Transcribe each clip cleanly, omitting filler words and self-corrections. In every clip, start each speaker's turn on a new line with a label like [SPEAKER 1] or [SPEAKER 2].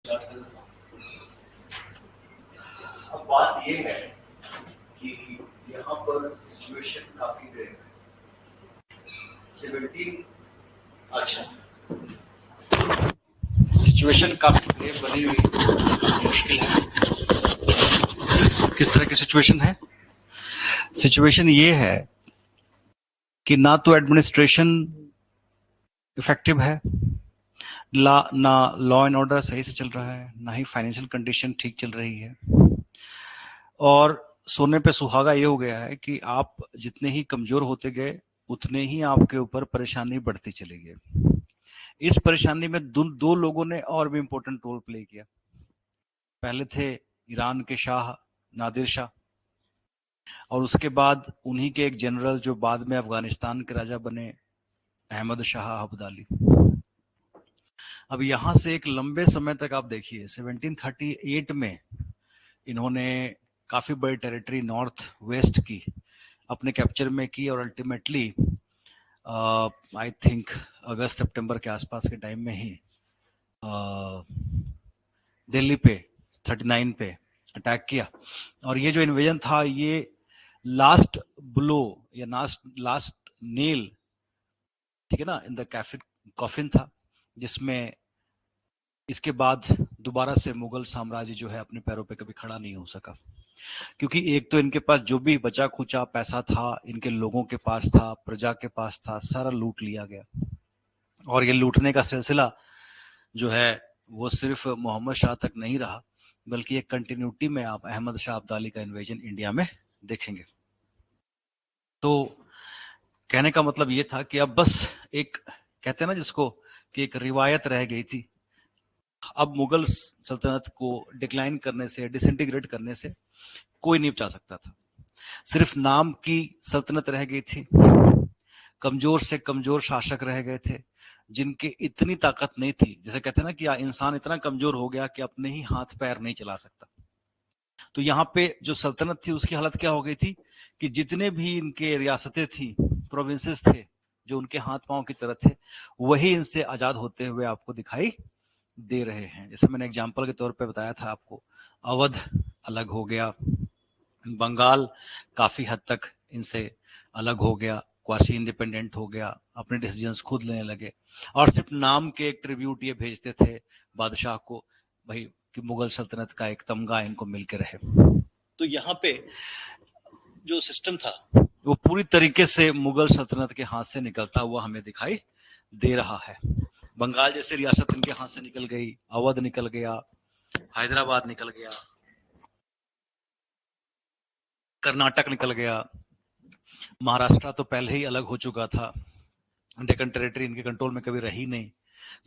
[SPEAKER 1] अब बात ये है कि यहाँ पर सिचुएशन काफी ग्रेव है। 17 अच्छा सिचुएशन काफी ग्रेव बनी हुई मुश्किल है। किस तरह की सिचुएशन है? सिचुएशन ये है कि ना तो एडमिनिस्ट्रेशन इफेक्टिव है, ना लॉ एंड ऑर्डर सही से चल रहा है, ना ही फाइनेंशियल कंडीशन ठीक चल रही है। और सोने पे सुहागा ये हो गया है कि आप जितने ही कमजोर होते गए उतने ही आपके ऊपर परेशानी बढ़ती चली गई। इस परेशानी में दो लोगों ने और भी इंपॉर्टेंट रोल प्ले किया। पहले थे ईरान के शाह नादिर शाह, और उसके बाद उन्हीं के एक जनरल जो बाद में अफगानिस्तान के राजा बने, अहमद शाह अब्दाली। अब यहां से एक लंबे समय तक आप देखिए 1738 में इन्होंने काफी बड़ी टेरिटरी नॉर्थ वेस्ट की अपने कैप्चर में की, और अल्टीमेटली आई थिंक अगस्त सितंबर के आसपास के टाइम में ही दिल्ली पे 39 पे अटैक किया। और ये जो इन्वेजन था ये लास्ट ब्लो या लास्ट नेल, ठीक है ना, इन द कॉफिन था, जिसमें इसके बाद दोबारा से मुगल साम्राज्य जो है अपने पैरों पे कभी खड़ा नहीं हो सका। क्योंकि एक तो इनके पास जो भी बचा खुचा पैसा था, इनके लोगों के पास था, प्रजा के पास था, सारा लूट लिया गया। और ये लूटने का सिलसिला जो है वो सिर्फ मोहम्मद शाह तक नहीं रहा, बल्कि एक कंटिन्यूटी में आप अहमद शाह अब्दाली का इन्वेजन इंडिया में देखेंगे। तो कहने का मतलब ये था कि अब बस एक, कहते हैं ना जिसको, कि एक रिवायत रह गई थी। अब मुगल सल्तनत को डिक्लाइन करने से, डिसइंटीग्रेट करने से कोई नहीं बचा सकता था। सिर्फ नाम की सल्तनत रह गई थी। कमजोर से कमजोर शासक रह गए थे जिनके इतनी ताकत नहीं थी, जैसे कहते हैं ना कि इंसान इतना कमजोर हो गया कि अपने ही हाथ पैर नहीं चला सकता। तो यहाँ पे जो सल्तनत थी उसकी हालत क्या हो गई थी कि जितने भी इनके रियासतें थी, प्रोविंसेस थे जो उनके हाथ पांव की तरह थे, वही इनसे आजाद होते हुए आपको दिखाई दे रहे हैं। जैसे मैंने एग्जाम्पल के तौर पे बताया था आपको, अवध अलग हो गया, बंगाल काफी हद तक इनसे अलग हो गया, क्वासी इंडिपेंडेंट हो गया, अपने डिसीजंस खुद लेने लगे, और सिर्फ नाम के एक ट्रिब्यूट ये भेजते थे बादशाह को, भाई कि मुगल सल्तनत का एक तमगा इनको मिलकर रहे। तो यहाँ पे जो सिस्टम था वो पूरी तरीके से मुगल सल्तनत के हाथ से निकलता हुआ हमें दिखाई दे रहा है। बंगाल जैसी रियासत इनके हाथ से निकल गई, अवध निकल गया, हैदराबाद निकल गया, कर्नाटक निकल गया, महाराष्ट्र तो पहले ही अलग हो चुका था, डेक्कन टेरिटरी इनके कंट्रोल में कभी रही नहीं,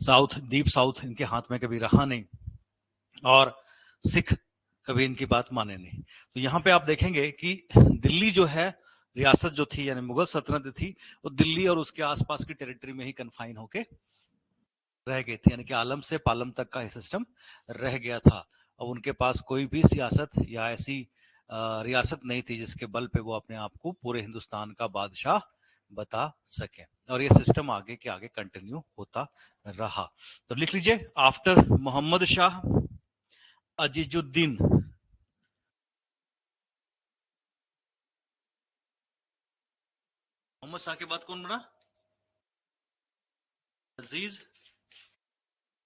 [SPEAKER 1] साउथ डीप साउथ इनके हाथ में कभी रहा नहीं, और सिख कभी इनकी बात माने नहीं। तो यहाँ पे आप देखेंगे कि दिल्ली जो है रियासत जो थी, यानी मुगल सल्तनत थी, वो दिल्ली और उसके आसपास की टेरिटरी में ही कन्फाइन होके रह गई थी, यानी कि आलम से पालम तक का ही सिस्टम रह गया था। अब उनके पास कोई भी सियासत या ऐसी रियासत नहीं थी जिसके बल पे वो अपने आप को पूरे हिंदुस्तान का बादशाह बता सके, और ये सिस्टम आगे के आगे कंटिन्यू होता रहा। तो लिख लीजिए, आफ्टर मोहम्मद शाह अजीजुद्दीन, मोहम्मद शाह के बाद कौन बना? अजीज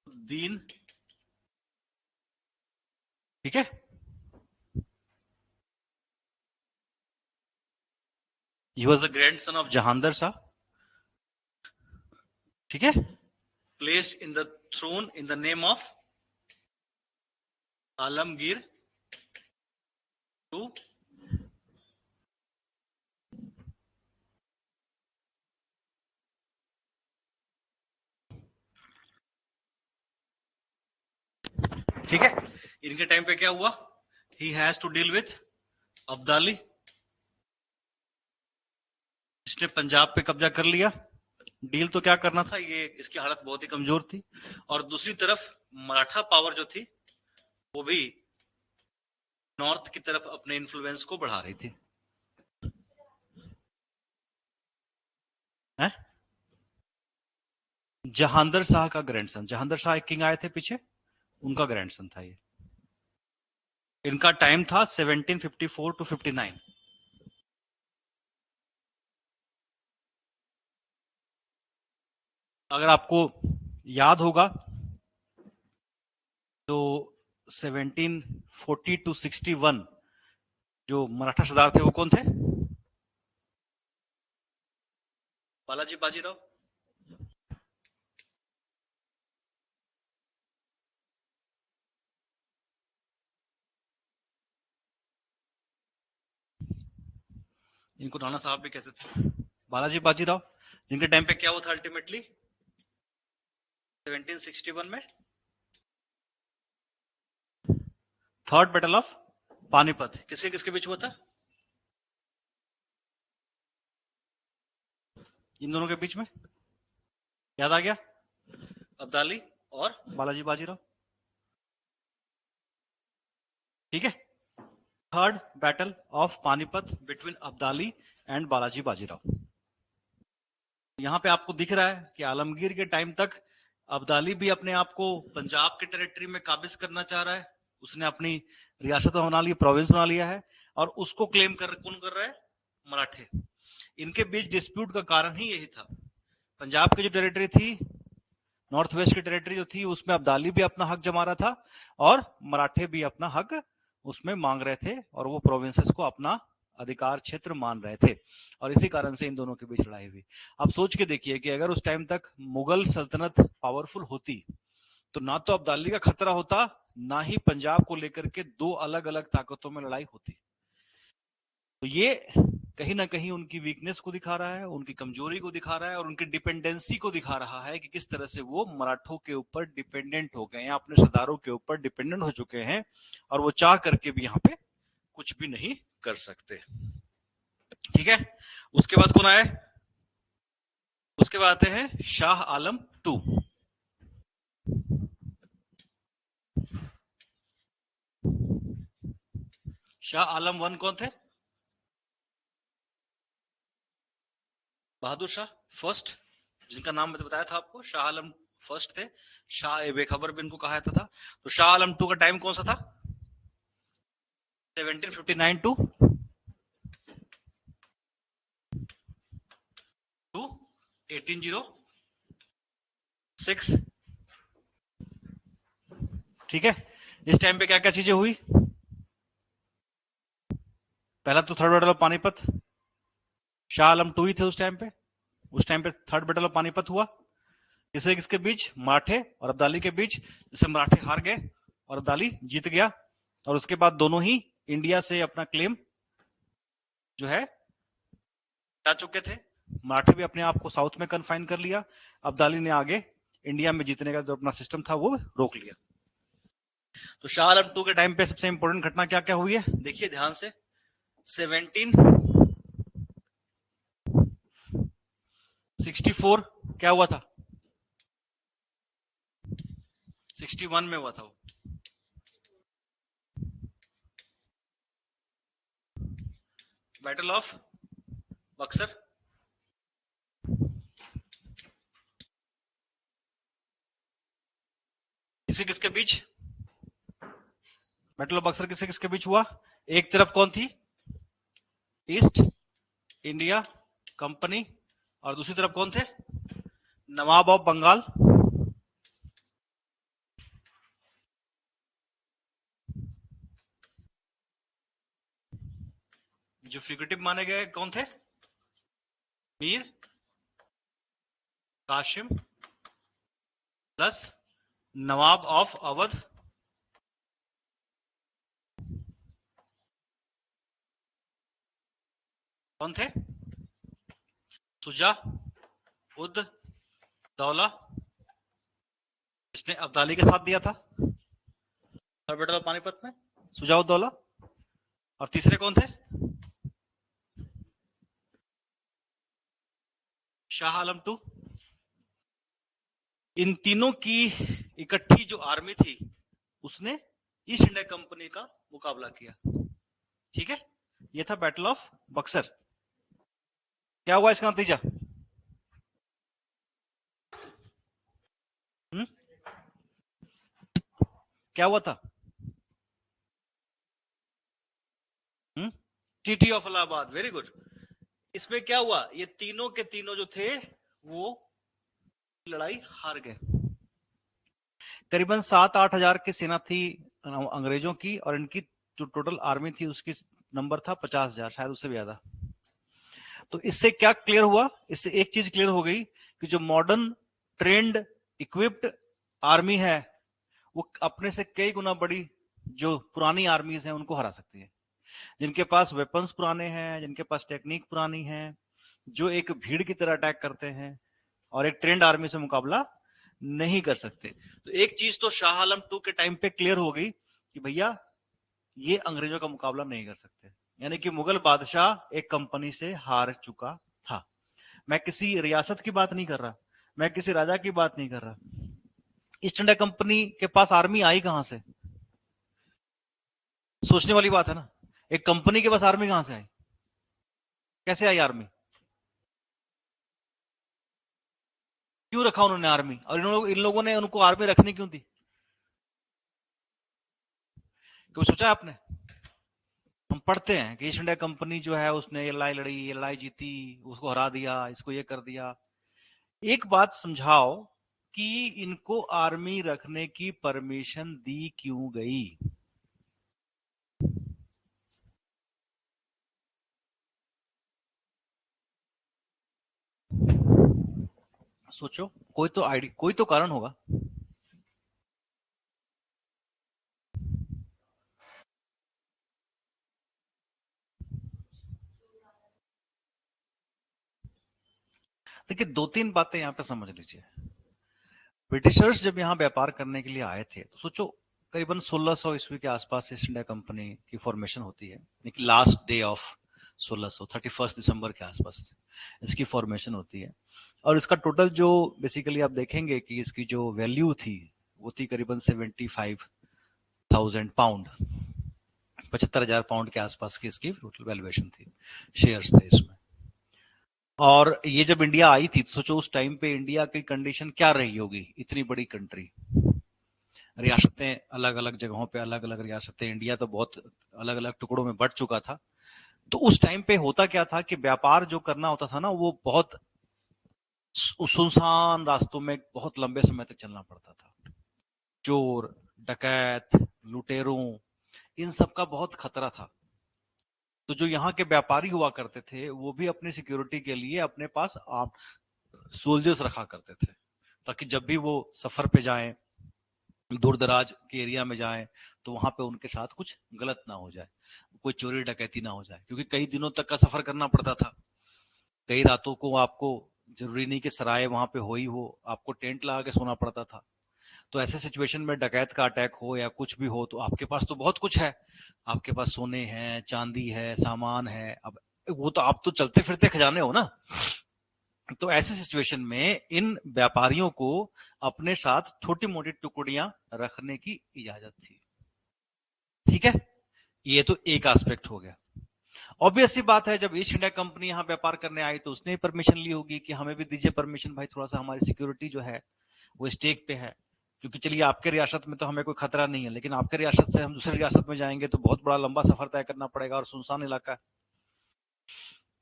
[SPEAKER 1] उद्दीन, ठीक है। He was the grandson of Jahandar Shah, ठीक है, placed in the throne in the name of Alamgir two, ठीक है। इनके टाइम पे क्या हुआ? He has to deal with Abdali, जिसने पंजाब पे कब्जा कर लिया। डील तो क्या करना था, ये इसकी हालत बहुत ही कमजोर थी, और दूसरी तरफ मराठा पावर जो थी वो भी नॉर्थ की तरफ अपने इन्फ्लुएंस को बढ़ा रही थी। है? जहांदर शाह का ग्रैंडसन, जहांदर शाह एक किंग आए थे पीछे, उनका ग्रैंडसन था ये। इनका टाइम था 1754 to 59। अगर आपको याद होगा तो 1740 to 61 जो मराठा सरदार थे वो कौन थे? बालाजी बाजीराव। इनको नाना साहब भी कहते थे, बालाजी बाजीराव, जिनके टाइम पे क्या हुआ था अल्टीमेटली 1761 में थर्ड बैटल ऑफ पानीपत किसके किसके बीच हुआ था? इन दोनों के बीच में, याद आ गया? अब्दाली और बालाजी बाजीराव, ठीक है। Third battle of Panipat between Abdali and Balaji Bajirao. यहां पे आपको दिख रहा है कि आलमगीर के टाइम तक अब्दाली भी अपने आप को पंजाब के टेरिटरी में काबिज करना चाह रहा है। उसने अपनी रियासत बना ली, प्रोविंस बना लिया है, और उसको क्लेम कौन कर रहा है? मराठे। इनके बीच डिस्प्यूट का कारण ही यही था। पंजाब की जो टेरिटरी थी, नॉर्थ वेस्ट की टेरिटरी जो थी, उसमें अब्दाली भी अपना हक जमा रहा था और मराठे भी अपना हक उसमें मांग रहे थे, और वो प्रोविंसेस को अपना अधिकार क्षेत्र मान रहे थे, और इसी कारण से इन दोनों के बीच लड़ाई हुई। आप सोच के देखिए कि अगर उस टाइम तक मुगल सल्तनत पावरफुल होती तो ना तो अब्दाली का खतरा होता, ना ही पंजाब को लेकर के दो अलग अलग ताकतों में लड़ाई होती। तो ये कहीं ना कहीं उनकी वीकनेस को दिखा रहा है, उनकी कमजोरी को दिखा रहा है, और उनकी डिपेंडेंसी को दिखा रहा है कि किस तरह से वो मराठों के ऊपर डिपेंडेंट हो गए हैं, अपने सरदारों के ऊपर डिपेंडेंट हो चुके हैं, और वो चाह करके भी यहाँ पे कुछ भी नहीं कर सकते। ठीक है। उसके बाद कौन आए? उसके बाद आते हैं Shah Alam to. Shah Alam one कौन थे? बहादुर शाह फर्स्ट, जिनका नाम बताया था आपको, शाह आलम फर्स्ट थे। शाह बेखबर भी इनको कहा जाता था। तो शाह आलम टू का टाइम कौन सा था? 1759 टू 1806। ठीक है। इस टाइम पे क्या क्या चीजें हुई? पहला तो third battle of Panipat, Shah Alam two ही थे उस टाइम पे। उस टाइम पे थर्ड बैटल ऑफ पानीपत हुआ, किसके किसके बीच? मराठे और अब्दाली के बीच, जिससे मराठे हार गए और अब्दाली जीत गया। और उसके बाद दोनों ही इंडिया से अपना क्लेम जो है जा चुके थे। मराठे भी अपने आप को साउथ में कन्फाइन कर लिया, अब्दाली ने आगे इंडिया में जीतने का जो अपना सिस्टम था वो रोक लिया। तो शाह आलम टू के टाइम पे सबसे इंपॉर्टेंट घटना क्या क्या हुई है, देखिए ध्यान से। 1764 क्या हुआ था? 61 में हुआ था वो, बैटल ऑफ बक्सर। किसके किसके बीच बैटल ऑफ बक्सर किसके किसके बीच हुआ? एक तरफ कौन थी? ईस्ट इंडिया कंपनी, और दूसरी तरफ कौन थे? नवाब ऑफ बंगाल। जो फ्यूगिटिव माने गए कौन थे? Mir Qasim plus Nawab of Awadh. कौन थे? सुजा उद दौला, जिसने अब्दाली के साथ दिया था बैटल ऑफ पानीपत में, सुजा उद दौला। और तीसरे कौन थे? शाह आलम टू। इन तीनों की इकट्ठी जो आर्मी थी उसने ईस्ट इंडिया कंपनी का मुकाबला किया। ठीक है, यह था बैटल ऑफ बक्सर। क्या हुआ इसका नतीजा? क्या हुआ था? TT of Allahabad, very good. इसमें क्या हुआ, ये तीनों के तीनों जो थे वो लड़ाई हार गए। करीबन 7-8 हजार की सेना थी अंग्रेजों की, और इनकी जो टोटल आर्मी थी उसकी नंबर था 50,000, शायद उससे भी ज्यादा। तो इससे क्या क्लियर हुआ? इससे एक चीज क्लियर हो गई कि जो मॉडर्न ट्रेंड इक्विप्ड आर्मी है वो अपने से कई गुना बड़ी जो पुरानी आर्मीज हैं उनको हरा सकती है। जिनके पास वेपन्स पुराने हैं, जिनके पास टेक्निक पुरानी है, जो एक भीड़ की तरह अटैक करते हैं और एक ट्रेंड आर्मी से मुकाबला नहीं कर सकते। तो एक चीज तो शाह आलम 2 के टाइम पे क्लियर हो गई कि भैया ये अंग्रेजों का मुकाबला नहीं कर सकते, यानी कि मुगल बादशाह एक कंपनी से हार चुका था। मैं किसी रियासत की बात नहीं कर रहा, मैं किसी राजा की बात नहीं कर रहा। ईस्ट इंडिया कंपनी के पास आर्मी आई कहां से? सोचने वाली बात है ना। एक कंपनी के पास आर्मी कहां से आई? कैसे आई आर्मी? क्यों रखा उन्होंने आर्मी? और इन लोगों ने उनको आर्मी रखनी क्यों थी? कभी सोचा आपने? हम पढ़ते हैं कि ईस्ट इंडिया कंपनी जो है उसने ये लड़ाई लड़ी, ये लड़ाई जीती, उसको हरा दिया, इसको ये कर दिया। एक बात समझाओ कि इनको आर्मी रखने की परमिशन दी क्यों गई? सोचो, कोई तो कारण होगा। देखिए, 2-3 बातें यहां पे समझ लीजिए। ब्रिटिशर्स जब यहाँ व्यापार करने के लिए आए थे तो सोचो करीबन 1600 ईस्वी के आसपास ईस्ट इंडिया कंपनी की फॉर्मेशन होती है, लेकिन लास्ट डे ऑफ 1600 31 दिसंबर के आसपास इसकी फॉर्मेशन होती है। और इसका टोटल जो बेसिकली आप देखेंगे कि इसकी जो वैल्यू थी वो थी करीबन 75,000 पाउंड, 75,000 पाउंड के आसपास की इसकी टोटल वैल्यूएशन थी, शेयर्स थे इसमें। और ये जब इंडिया आई थी तो सोचो उस टाइम पे इंडिया की कंडीशन क्या रही होगी, इतनी बड़ी कंट्री, रियासतें अलग अलग जगहों पे, अलग अलग रियासतें, इंडिया तो बहुत अलग अलग टुकड़ों में बट चुका था। तो उस टाइम पे होता क्या था कि व्यापार जो करना होता था ना वो बहुत सुनसान रास्तों में बहुत लंबे समय तक चलना पड़ता था। चोर, डकैत, लुटेरों, इन सब का बहुत खतरा था। तो जो यहाँ के व्यापारी हुआ करते थे वो भी अपनी सिक्योरिटी के लिए अपने पास सोल्जर्स रखा करते थे, ताकि जब भी वो सफर पे जाएं, दूर दराज के एरिया में जाएं, तो वहां पे उनके साथ कुछ गलत ना हो जाए, कोई चोरी डकैती ना हो जाए, क्योंकि कई दिनों तक का सफर करना पड़ता था। कई रातों को आपको, जरूरी नहीं कि सराय वहां पे हो ही हो, आपको टेंट लगा के सोना पड़ता था। तो ऐसे सिचुएशन में डकैत का अटैक हो या कुछ भी हो तो आपके पास तो बहुत कुछ है, आपके पास सोने हैं, चांदी है, सामान है, अब वो तो आप तो चलते फिरते खजाने हो ना। तो ऐसे सिचुएशन में इन व्यापारियों को अपने साथ छोटी मोटी टुकड़ियां रखने की इजाजत थी। ठीक है, ये तो एक एस्पेक्ट हो गया। ऑब्वियस सी बात है, जब ईस्ट इंडिया कंपनी यहाँ व्यापार करने आई तो उसने परमिशन ली होगी कि हमें भी दीजिए परमिशन भाई, थोड़ा सा हमारी सिक्योरिटी जो है वो स्टेक पे है। क्योंकि चलिए आपके रियासत में तो हमें कोई खतरा नहीं है, लेकिन आपके रियासत से हम दूसरी रियासत में जाएंगे तो बहुत बड़ा लंबा सफर तय करना पड़ेगा और सुनसान इलाका है।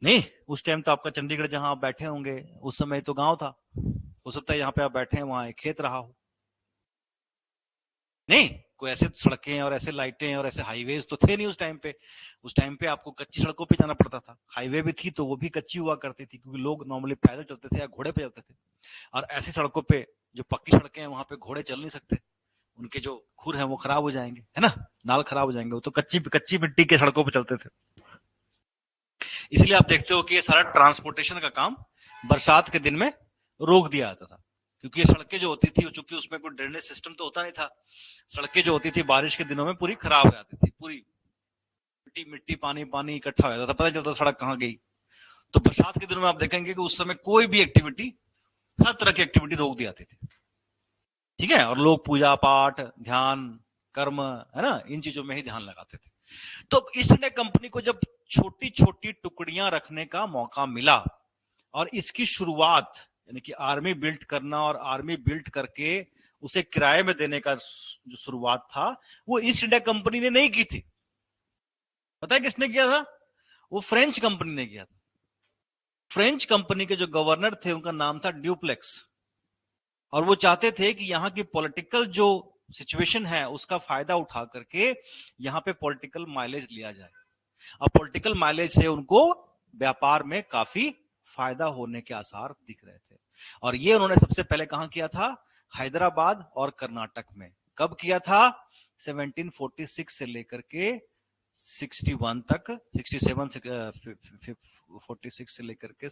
[SPEAKER 1] नहीं, उस टाइम तो आपका चंडीगढ़ जहां आप बैठे होंगे उस समय तो गांव था, हो सकता है यहाँ पे आप बैठे हैं वहां एक खेत रहा हो। नहीं, कोई ऐसे सड़कें और ऐसे लाइटें और ऐसे हाईवेज तो थे नहीं उस टाइम पे। उस टाइम पे आपको कच्ची सड़कों पे जाना पड़ता था, हाईवे भी थी तो वो भी कच्ची हुआ करती थी, क्योंकि लोग नॉर्मली पैदल चलते थे या घोड़े पे चलते थे। और ऐसी सड़कों पे जो पक्की सड़कें हैं वहां पे घोड़े चल नहीं सकते, उनके जो खुर है वो खराब हो जाएंगे, है ना, नाल खराब हो जाएंगे, वो तो कच्ची कच्ची मिट्टी के सड़कों पे चलते थे। इसलिए आप देखते हो कि ये सारा ट्रांसपोर्टेशन का काम बरसात के दिन में रोक दिया जाता था, क्योंकि ये सड़कें जो होती थी, चूंकि उसमें कोई ड्रेनेज सिस्टम तो होता नहीं था, सड़कें जो होती थी बारिश के दिनों में पूरी खराब हो जाती थी, पूरी मिट्टी मिट्टी पानी पानी इकट्ठा हो जाता था, पता नहीं चलता सड़क कहाँ गई। तो बरसात के दिनों में आप देखेंगे कि उस समय कोई भी एक्टिविटी, हर तरह की एक्टिविटी रोक दी जाती थी। ठीक है, और लोग पूजा पाठ, ध्यान, कर्म, है ना, इन चीजों में ही ध्यान लगाते थे। तो ईस्ट इंडिया कंपनी को जब छोटी छोटी टुकड़ियां रखने का मौका मिला और इसकी शुरुआत यानी कि आर्मी बिल्ड करना, और आर्मी बिल्ड करके उसे किराए में देने का जो शुरुआत था वो ईस्ट इंडिया कंपनी ने नहीं की थी। पता है किसने किया था? वो फ्रेंच कंपनी ने किया था। फ्रेंच कंपनी के जो गवर्नर थे उनका नाम था ड्यूप्लेक्स, और वो चाहते थे कि यहाँ की पॉलिटिकल जो सिचुएशन है उसका फायदा उठा करके यहाँ पे पॉलिटिकल माइलेज लिया जाए। अब पॉलिटिकल माइलेज से उनको व्यापार में काफी फायदा होने के आसार दिख रहे थे, और ये उन्होंने सबसे पहले कहां किया था? हैदराबाद और कर्नाटक में। कब किया था? 1746 से लेकर के 61 तक, 67 46 से लेकर के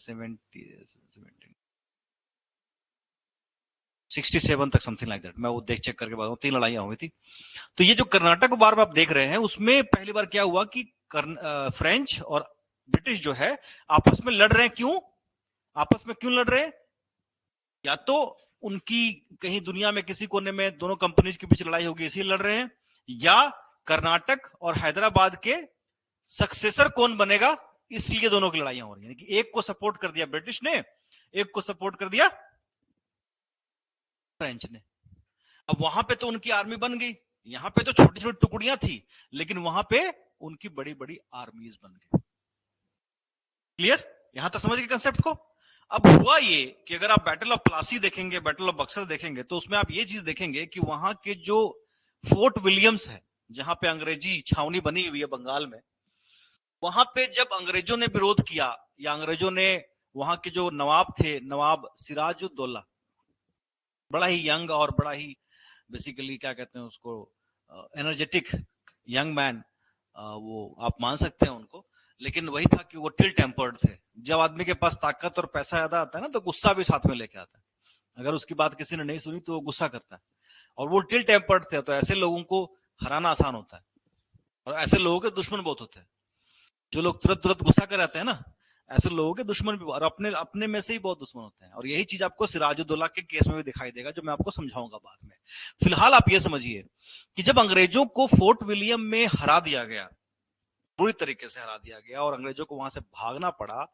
[SPEAKER 1] 67 तक, समथिंग लाइक दैट। मैं वो देख चेक करके बताऊं, 3 लड़ाइयां हुई थी। तो ये जो कर्नाटक वार में आप देख रहे हैं उसमें पहली बार क्या हुआ कि फ्रेंच और ब्रिटिश जो है आपस में लड़ रहे हैं। क्यों आपस में क्यों लड़ रहे हैं? या तो उनकी कहीं दुनिया में किसी कोने में दोनों कंपनीज के बीच लड़ाई होगी इसलिए लड़ रहे हैं, या कर्नाटक और हैदराबाद के सक्सेसर कौन बनेगा इसलिए दोनों की लड़ाइयां हो रही हैं। कि एक को सपोर्ट कर दिया ब्रिटिश ने, एक को सपोर्ट कर दिया फ्रेंच ने। अब वहां पे तो उनकी आर्मी बन गई, यहां पे तो छोटी छोटी टुकड़ियां थी, लेकिन वहां पे उनकी बड़ी बड़ी आर्मीज बन गई। क्लियर? यहां तक समझ गए कंसेप्ट को? अब हुआ ये कि अगर आप बैटल ऑफ प्लासी देखेंगे, बैटल ऑफ बक्सर देखेंगे, तो उसमें आप ये चीज देखेंगे कि वहां के जो फोर्ट विलियम्स है, जहां पे अंग्रेजी छावनी बनी हुई है बंगाल में, वहां पे जब अंग्रेजों ने विरोध किया, या अंग्रेजों ने, वहां के जो नवाब थे, नवाब सिराजुद्दौला, बड़ा ही यंग और बड़ा ही बेसिकली क्या कहते हैं उसको, एनर्जेटिक यंग मैन, वो आप मान सकते हैं उनको, लेकिन वही था कि वो टिल टेम्पर्ड थे। जब आदमी के पास ताकत और पैसा ज्यादा आता है ना, तो गुस्सा भी साथ में लेके आता है। अगर उसकी बात किसी ने नहीं सुनी तो वो गुस्सा करता है, और वो टिल टेम्पर्ड थे, तो ऐसे लोगों को हराना आसान होता है, और ऐसे लोगों के दुश्मन बहुत होते हैं। जो लोग तुरंत तुरंत गुस्सा कर जाते हैं ना, ऐसे लोगों के दुश्मन भी, और अपने अपने में से ही बहुत दुश्मन होते हैं। और यही चीज आपको सिराजुद्दौला के केस में भी दिखाई देगा, जो मैं आपको समझाऊंगा बाद में। फिलहाल आप ये समझिए कि जब अंग्रेजों को फोर्ट विलियम में हरा दिया गया, पूरी तरीके से हरा दिया गया, और अंग्रेजों को वहां से भागना पड़ा,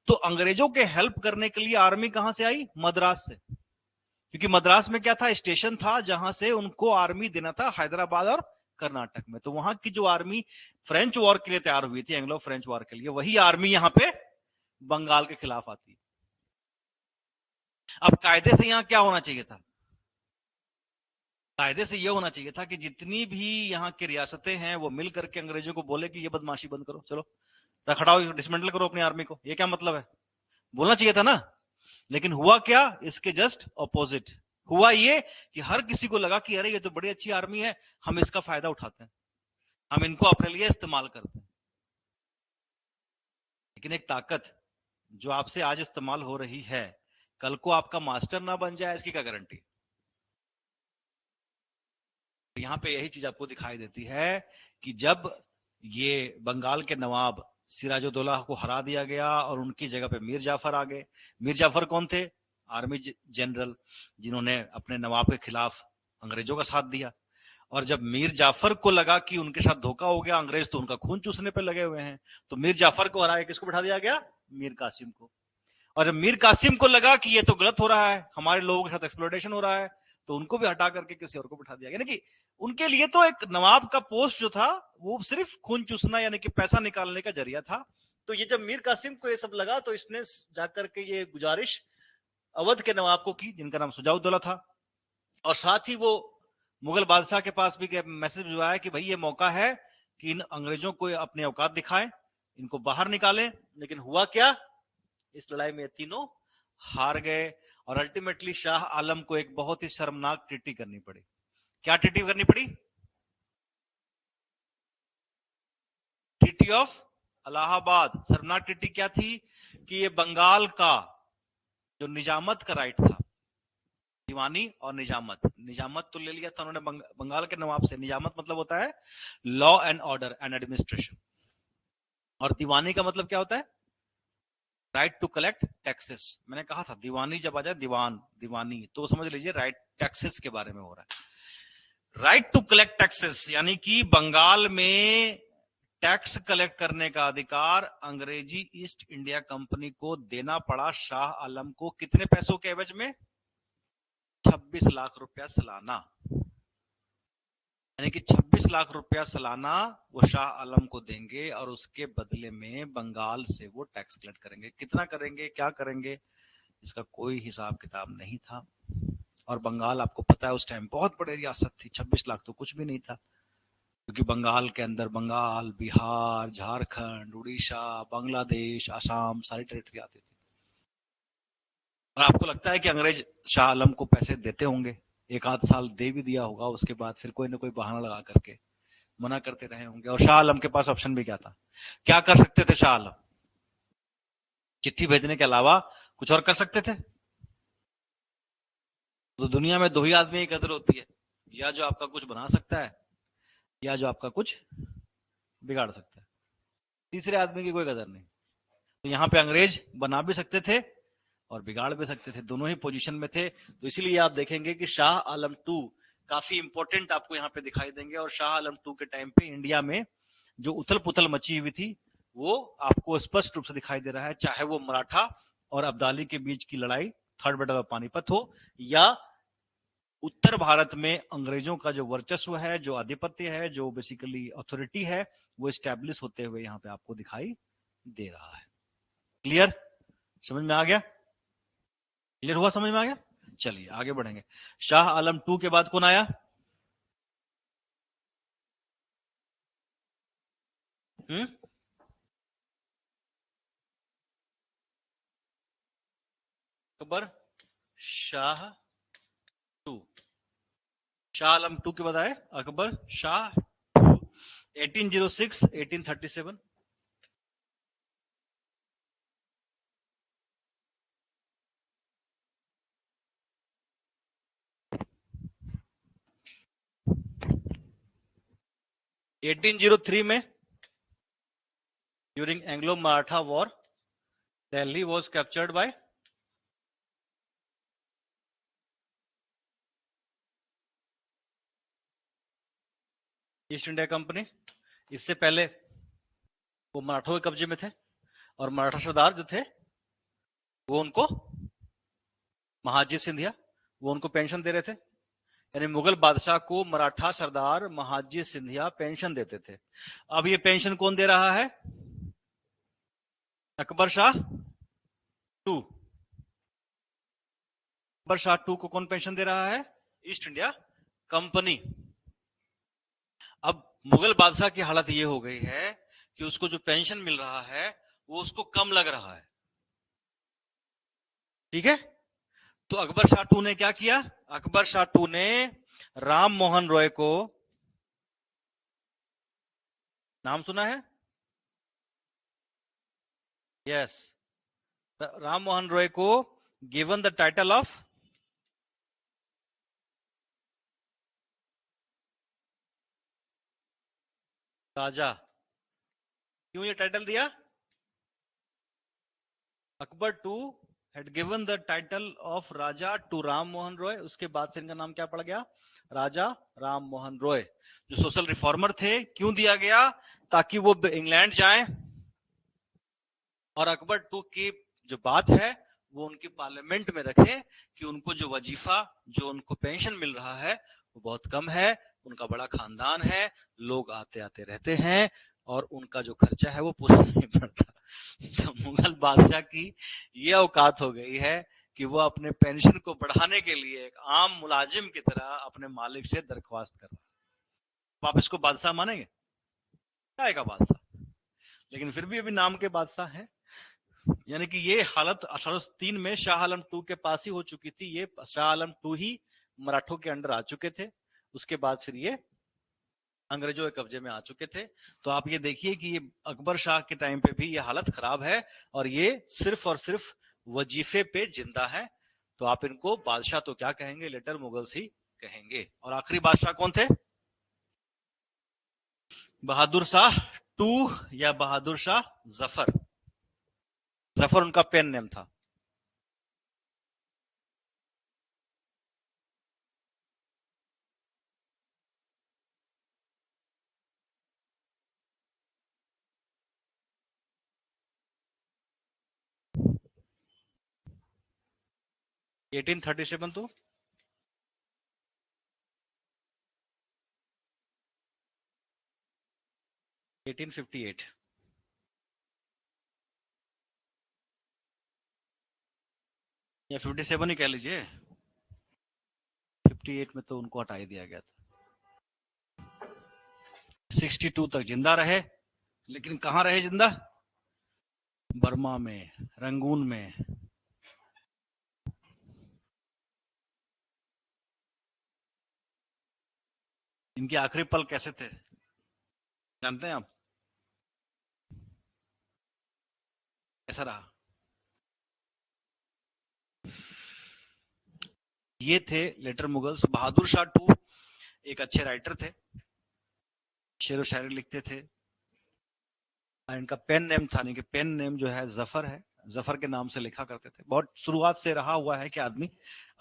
[SPEAKER 1] तो अंग्रेजों के हेल्प करने के लिए आर्मी कहां से आई? मद्रास से। क्योंकि मद्रास में क्या था? स्टेशन था जहां से उनको आर्मी देना था हैदराबाद और कर्नाटक में। तो वहां की जो आर्मी फ्रेंच वॉर के लिए तैयार हुई थी, एंग्लो फ्रेंच वॉर के लिए, वही आर्मी यहां पे बंगाल के खिलाफ आती है। अब कायदे से यहां क्या होना चाहिए था? कायदे से यह होना चाहिए था कि जितनी भी यहाँ की रियासतें हैं वो मिल करके अंग्रेजों को बोले कि ये बदमाशी बंद करो, चलो रखड़ाओ, डिसमेंटल करो अपनी आर्मी को। ये क्या मतलब है? बोलना चाहिए था ना। लेकिन हुआ क्या? इसके जस्ट ऑपोजिट हुआ ये कि हर किसी को लगा कि अरे ये तो बड़ी अच्छी आर्मी है, हम इसका फायदा उठाते हैं, हम इनको अपने लिए इस्तेमाल करते हैं। लेकिन एक ताकत जो आपसे आज इस्तेमाल हो रही है, कल को आपका मास्टर ना बन जाए, इसकी क्या गारंटी? यहां पे यही चीज आपको दिखाई देती है कि जब ये बंगाल के नवाब सिराजुद्दौला को हरा दिया गया और उनकी जगह पे मीर जाफर आ गए। मीर जाफर कौन थे? आर्मी जनरल, जिन्होंने अपने नवाब के खिलाफ अंग्रेजों का साथ दिया। और जब मीर जाफर को लगा कि उनके साथ धोखा हो गया, अंग्रेज तो उनका खून चूसने पे लगे हुए हैं, तो मीर जाफर को हरा के किसको बैठा दिया गया? मीर कासिम को। और जब मीर कासिम को लगा कि ये तो गलत हो रहा है, हमारे लोगों के साथ एक्सप्लोइटेशन हो रहा है, तो उनको भी हटा करके किसी और को बिठा दिया गया। यानी कि उनके लिए तो एक नवाब का पोस्ट जो था वो सिर्फ खून चूसना यानी कि पैसा निकालने का जरिया था। तो ये जब मीर कासिम को ये सब लगा, तो इसने जाकर के ये गुजारिश अवध के नवाब को की, जिनका नाम सुजाउद्दौला था, और साथ ही वो मुगल बादशाह के पास भी मैसेज भिजवाया कि भाई ये मौका है कि इन अंग्रेजों को अपने औकात दिखाएं, इनको बाहर निकालें। लेकिन हुआ क्या? इस लड़ाई में तीनों हार गए, और अल्टीमेटली शाह आलम को एक बहुत ही शर्मनाक ट्रीटी करनी पड़ी। क्या ट्रीटी करनी पड़ी? Treaty of Allahabad. शर्मनाक ट्रीटी क्या थी? कि ये बंगाल का जो निजामत का राइट था, दीवानी और निजामत, निजामत तो ले लिया था उन्होंने बंगाल के नवाब से। निजामत मतलब होता है law and order and administration, और दीवानी का मतलब क्या होता है? Right to collect taxes. मैंने कहा था दीवानी जब आ जाए, दीवान दीवानी, तो समझ लीजिए राइट टैक्सेस के बारे में हो रहा है। राइट टू कलेक्ट टैक्सेस यानी कि बंगाल में टैक्स कलेक्ट करने का अधिकार अंग्रेजी ईस्ट इंडिया कंपनी को देना पड़ा शाह आलम को। कितने पैसों के एवज में? 26 लाख रुपया सालाना, यानी कि 26 लाख रुपया सालाना वो शाह आलम को देंगे और उसके बदले में बंगाल से वो टैक्स कलेक्ट करेंगे। कितना करेंगे, क्या करेंगे, इसका कोई हिसाब किताब नहीं था। और बंगाल आपको पता है उस टाइम बहुत बड़ी रियासत थी, 26 लाख तो कुछ भी नहीं था, क्योंकि बंगाल के अंदर बंगाल, बिहार, झारखंड, उड़ीसा, बांग्लादेश, आसाम सारी टेरिटरी आती थी। और आपको लगता है कि अंग्रेज शाह आलम को पैसे देते होंगे? एक आध साल दे भी दिया होगा, उसके बाद फिर कोई ना कोई बहाना लगा करके मना करते रहे होंगे। और शाह आलम के पास ऑप्शन भी क्या था, क्या कर सकते थे शाह आलम? चिट्ठी भेजने के अलावा कुछ और कर सकते थे? तो दुनिया में दो ही आदमी की कदर होती है, या जो आपका कुछ बना सकता है या जो आपका कुछ बिगाड़ सकता है। तीसरे आदमी की कोई कदर नहीं। तो यहाँ पे अंग्रेज बना भी सकते थे और बिगाड़ भी सकते थे, दोनों ही पोजीशन में थे। तो इसीलिए आप देखेंगे कि शाह आलम टू काफी इंपॉर्टेंट आपको यहाँ पे दिखाई देंगे। और शाह आलम टू के टाइम पे इंडिया में जो उथल पुथल मची हुई थी वो आपको स्पष्ट रूप से दिखाई दे रहा है, चाहे वो मराठा और अब्दाली के बीच की लड़ाई थर्ड बैटल ऑफ पानीपत हो, या उत्तर भारत में अंग्रेजों का जो वर्चस्व है, जो आधिपत्य है, जो बेसिकली अथॉरिटी है, वो स्टैब्लिश होते हुए यहाँ पे आपको दिखाई दे रहा है। क्लियर, समझ में आ गया? क्लियर हुआ, समझ में आ गया? चलिए आगे बढ़ेंगे। शाह आलम टू के बाद कौन आया? अकबर शाह टू। शाह आलम टू के बाद आए Akbar Shah two, 1806 1837। Eighteen zero three में during Anglo Maratha war Delhi was captured by East India Company. इससे पहले वो मराठों के कब्जे में थे और मराठा सरदार जो थे वो उनको, महाजी सिंधिया, वो उनको पेंशन दे रहे थे। यानी मुगल बादशाह को मराठा सरदार महाजी सिंधिया पेंशन देते थे। अब ये पेंशन कौन दे रहा है? अकबर शाह टू। अकबर शाह टू को कौन पेंशन दे रहा है? East India company. अब मुगल बादशाह की हालत ये हो गई है कि उसको जो पेंशन मिल रहा है वो उसको कम लग रहा है। ठीक है, तो अकबर शाह टू ने क्या किया? अकबर शाह टू ने राम मोहन रॉय को, नाम सुना है? यस, राम मोहन रॉय को given the title of raja. क्यों ये टाइटल दिया? Akbar two had given the title of raja to Ram Mohan Roy, उसके बाद से इनका नाम क्या पड़ गया? राजा राम मोहन रॉय। जो सोशल रिफॉर्मर थे, क्यों दिया गया? ताकि वो इंग्लैंड जाएं और अकबर टू की जो बात है वो उनकी पार्लियामेंट में रखे कि उनको जो वजीफा, जो उनको पेंशन मिल रहा है वो बहुत कम है, उनका बड़ा खानदान है, लोग आते आते रहते हैं और उनका जो खर्चा है वो पूरा नहीं पड़ता। तो मुगल बादशाह की ये औकात हो गई है कि वो अपने पेंशन को बढ़ाने के लिए एक आम मुलाजिम की तरह अपने मालिक से दरख्वास्त कर रहा है। आप इसको बादशाह मानेंगे? क्या का बादशाह, लेकिन फिर भी अभी नाम के बादशाह हैं। यानी कि ये हालत 1803 में शाह आलम टू के पास ही हो चुकी थी। ये शाह आलम टू ही मराठों के अंडर आ चुके थे, उसके बाद फिर ये अंग्रेजों के कब्जे में आ चुके थे। तो आप ये देखिए कि ये अकबर शाह के टाइम पे भी ये हालत खराब है और ये सिर्फ और सिर्फ वजीफे पे जिंदा है। तो आप इनको बादशाह तो क्या कहेंगे, लेटर मुगल्स ही कहेंगे। और आखिरी बादशाह कौन थे? बहादुर शाह टू या बहादुर शाह जफर। जफर उनका पेन नेम था। 1837 तो 1858 या 57 ही कह लीजिए। 58 में तो उनको हटा ही दिया गया था। 62 तक जिंदा रहे, लेकिन कहां रहे जिंदा? बर्मा में, रंगून में। इनके आखिरी पल कैसे थे जानते हैं आप? कैसा रहा? ये थे लेटर मुगल्स। बहादुर शाह टू एक अच्छे राइटर थे, शेर व शायरी लिखते थे। इनका पेन नेम था, नहीं कि पेन नेम जो है जफर है, जफर के नाम से लिखा करते थे। बहुत शुरुआत से रहा हुआ है कि आदमी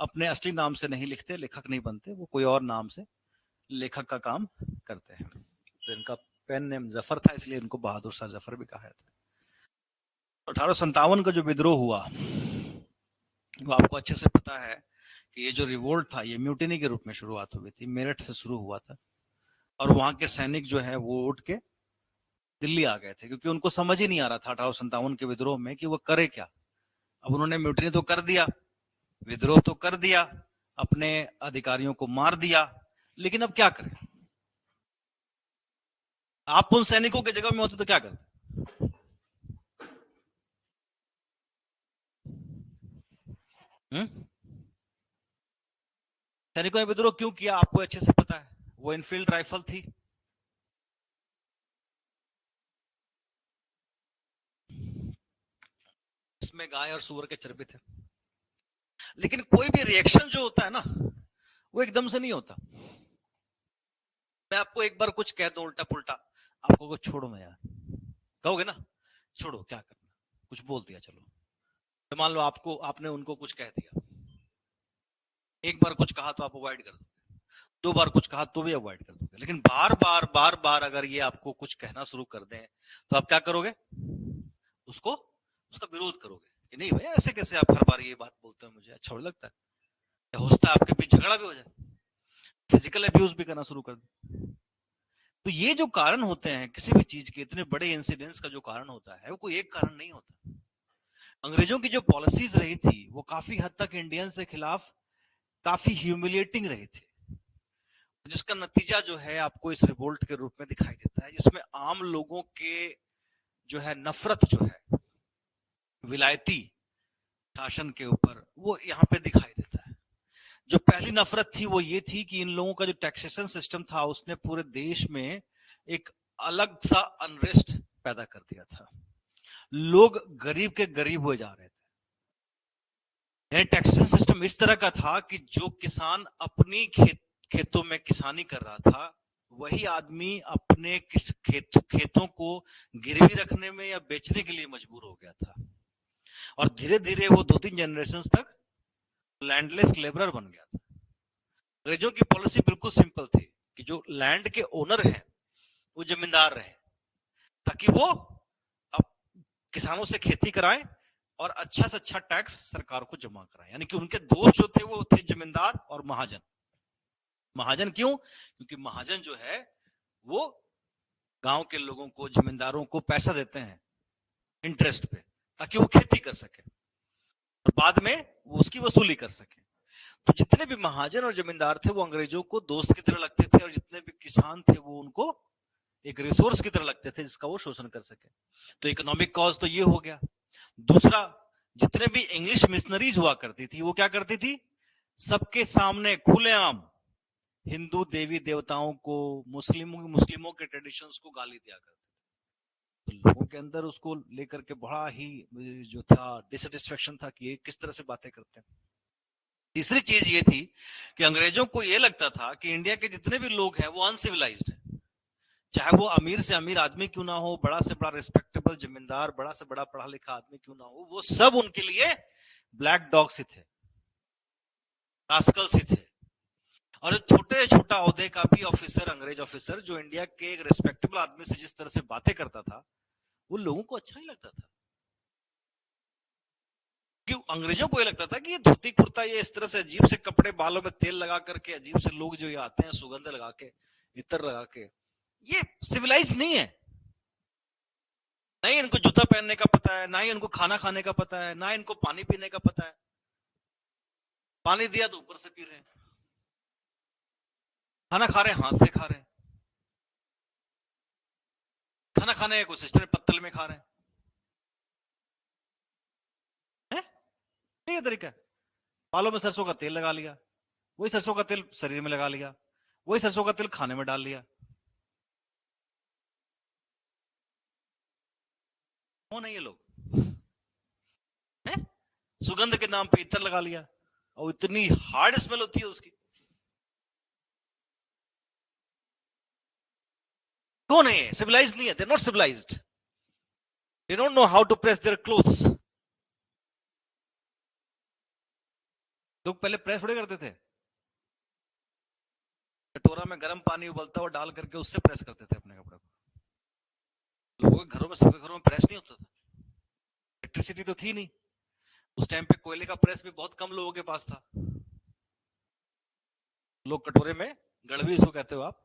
[SPEAKER 1] अपने असली नाम से नहीं लिखते, लेखक नहीं बनते, वो कोई और नाम से लेखक का काम करते हैं। तो इनका पेन नेम जफर था, इसलिए इनको बहादुर शाह जफर भी कहा जाता है। 1857 का जो विद्रोह हुआ, वो आपको अच्छे से पता है कि ये जो रिवोल्ट था, ये म्यूटिनी के रूप में शुरुआत हुई थी। मेरठ से शुरू हुआ था और वहां के सैनिक जो है वो उठ के दिल्ली आ गए थे, क्योंकि उनको समझ ही नहीं आ रहा था 1857 के विद्रोह में कि वो करे क्या। अब उन्होंने म्यूटिनी तो कर दिया, विद्रोह तो कर दिया, अपने अधिकारियों को मार दिया, लेकिन अब क्या करें? आप उन सैनिकों की जगह में होते तो क्या करते? सैनिकों ने विद्रोह क्यों किया आपको अच्छे से पता है। वो इनफील्ड राइफल थी, इसमें गाय और सुअर के चर्बी थे। लेकिन कोई भी रिएक्शन जो होता है ना, वो एकदम से नहीं होता। मैं आपको एक बार कुछ कह दूं उल्टा पुल्टा, आपको को छोड़ो ना यार, कहोगे ना छोड़ो क्या करना, कुछ बोल दिया चलो। तो मान लो आपने उनको कुछ कह दिया, एक बार कुछ कहा तो आप अवॉइड कर दोगे, दो बार कुछ कहा तो भी अवॉइड कर दोगे, लेकिन बार बार अगर ये आपको कुछ कहना शुरू कर दें तो आप क्या करोगे? उसका विरोध करोगे कि नहीं भैया ऐसे कैसे आप हर बार ये बात बोलते हो, मुझे अच्छा लगता है। हो सकता है आपके बीच झगड़ा भी हो जाए, फिजिकल अब्यूज भी करना शुरू कर दे। तो ये जो कारण होते हैं किसी भी चीज के, इतने बड़े इंसिडेंट्स का जो कारण होता है, वो कोई एक कारण नहीं होता। अंग्रेजों की जो पॉलिसीज रही थी वो काफी हद तक इंडियन के खिलाफ काफी ह्यूमिलिएटिंग रही थी, जिसका नतीजा जो है आपको इस रिवोल्ट के रूप में दिखाई देता है, जिसमें आम लोगों के जो है नफरत जो है विलायती शासन के ऊपर, वो यहाँ पे दिखाई देता है। जो पहली नफरत थी वो ये थी कि इन लोगों का जो टैक्सेशन सिस्टम था उसने पूरे देश में एक अलग सा अनरेस्ट पैदा कर दिया था। लोग गरीब के गरीब हो जा रहे थे। टैक्सेशन सिस्टम इस तरह का था कि जो किसान अपनी खेतों में किसानी कर रहा था, वही आदमी अपने खेतों को गिरवी रखने में या बेचने के लिए मजबूर हो गया था। और धीरे धीरे वो 2-3 जनरेशन तक लैंडलेस लेबरर बन गया था। अंग्रेजों की पॉलिसी बिल्कुल सिंपल थी कि जो लैंड के ओनर हैं वो जमींदार रहे, ताकि वो अब किसानों से खेती कराएं और अच्छा से अच्छा टैक्स सरकार को जमा कराएं। यानी कि उनके दोस्त जो थे वो थे जमींदार और महाजन। महाजन क्यों? क्योंकि महाजन जो है वो गांव के लोगों को, जमींदारों को पैसा देते हैं इंटरेस्ट पे, ताकि वो खेती कर सके और बाद में वो उसकी वसूली कर सके। तो जितने भी महाजन और जमींदार थे वो अंग्रेजों को दोस्त की तरह लगते थे, और जितने भी किसान थे वो उनको एक रिसोर्स की तरह लगते थे जिसका वो शोषण कर सके। तो इकोनॉमिक कॉज तो ये हो गया। दूसरा, जितने भी इंग्लिश मिशनरीज हुआ करती थी वो क्या करती थी? सबके सामने खुलेआम हिंदू देवी देवताओं को, मुस्लिमों के ट्रेडिशंस को गाली दिया करते थे। तो लोगों के अंदर उसको लेकर के बड़ा ही जो था डिससेटिस्फेक्शन था कि ये किस तरह से बातें करते हैं। तीसरी चीज ये थी कि अंग्रेजों को ये लगता था कि इंडिया के जितने भी लोग हैं वो अनसिविलाइज्ड हैं। चाहे वो अमीर से अमीर आदमी क्यों ना हो, बड़ा से बड़ा रिस्पेक्टेबल जमींदार, बड़ा से बड़ा पढ़ा लिखा आदमी क्यों ना हो, वो सब उनके लिए ब्लैक डॉग्स ही थे, रास्कल्स ही थे। और छोटे छोटा ओहदे का भी ऑफिसर, अंग्रेज ऑफिसर, जो इंडिया के एक रिस्पेक्टेबल आदमी से जिस तरह से बातें करता था, वो लोगों को अच्छा नहीं लगता था। क्यों? अंग्रेजों को ये लगता था कि ये धोती कुर्ता, ये इस तरह से अजीब से कपड़े, बालों में तेल लगा करके अजीब से लोग जो ये आते हैं सुगंध लगा के, इत्र लगा के, ये सिविलाइज नहीं है। नहीं इनको जूता पहनने का पता है, ना ही इनको खाना खाने का पता है, ना इनको पानी पीने का पता है। पानी दिया तो ऊपर से पी रहे हैं, खाना खा रहे हैं हाथ से खा रहे हैं, खाना खाने को सिस्टर पत्तल में खा रहे हैं। ये तरीका है। बालों में सरसों का तेल लगा लिया, वही सरसों का तेल शरीर में लगा लिया, वही सरसों का तेल खाने में डाल लिया। कौन है ये लोग हैं? सुगंध के नाम पे इत्र लगा लिया और इतनी हार्ड स्मेल होती है उसकी। कौन है? सिविलाइज नहीं है, they not civilised, they don't know how to press their clothes. लोग पहले प्रेस थोड़े करते थे, कटोरा में गर्म पानी उबलता हुआ डाल करके उससे प्रेस करते थे अपने कपड़े को। लोगों के घरों में, सबके घरों में प्रेस नहीं होता था, इलेक्ट्रिसिटी तो थी नहीं उस टाइम पे, कोयले का प्रेस भी बहुत कम लोगों के पास था। लोग कटोरे में, गड़वी इसको कहते हो आप,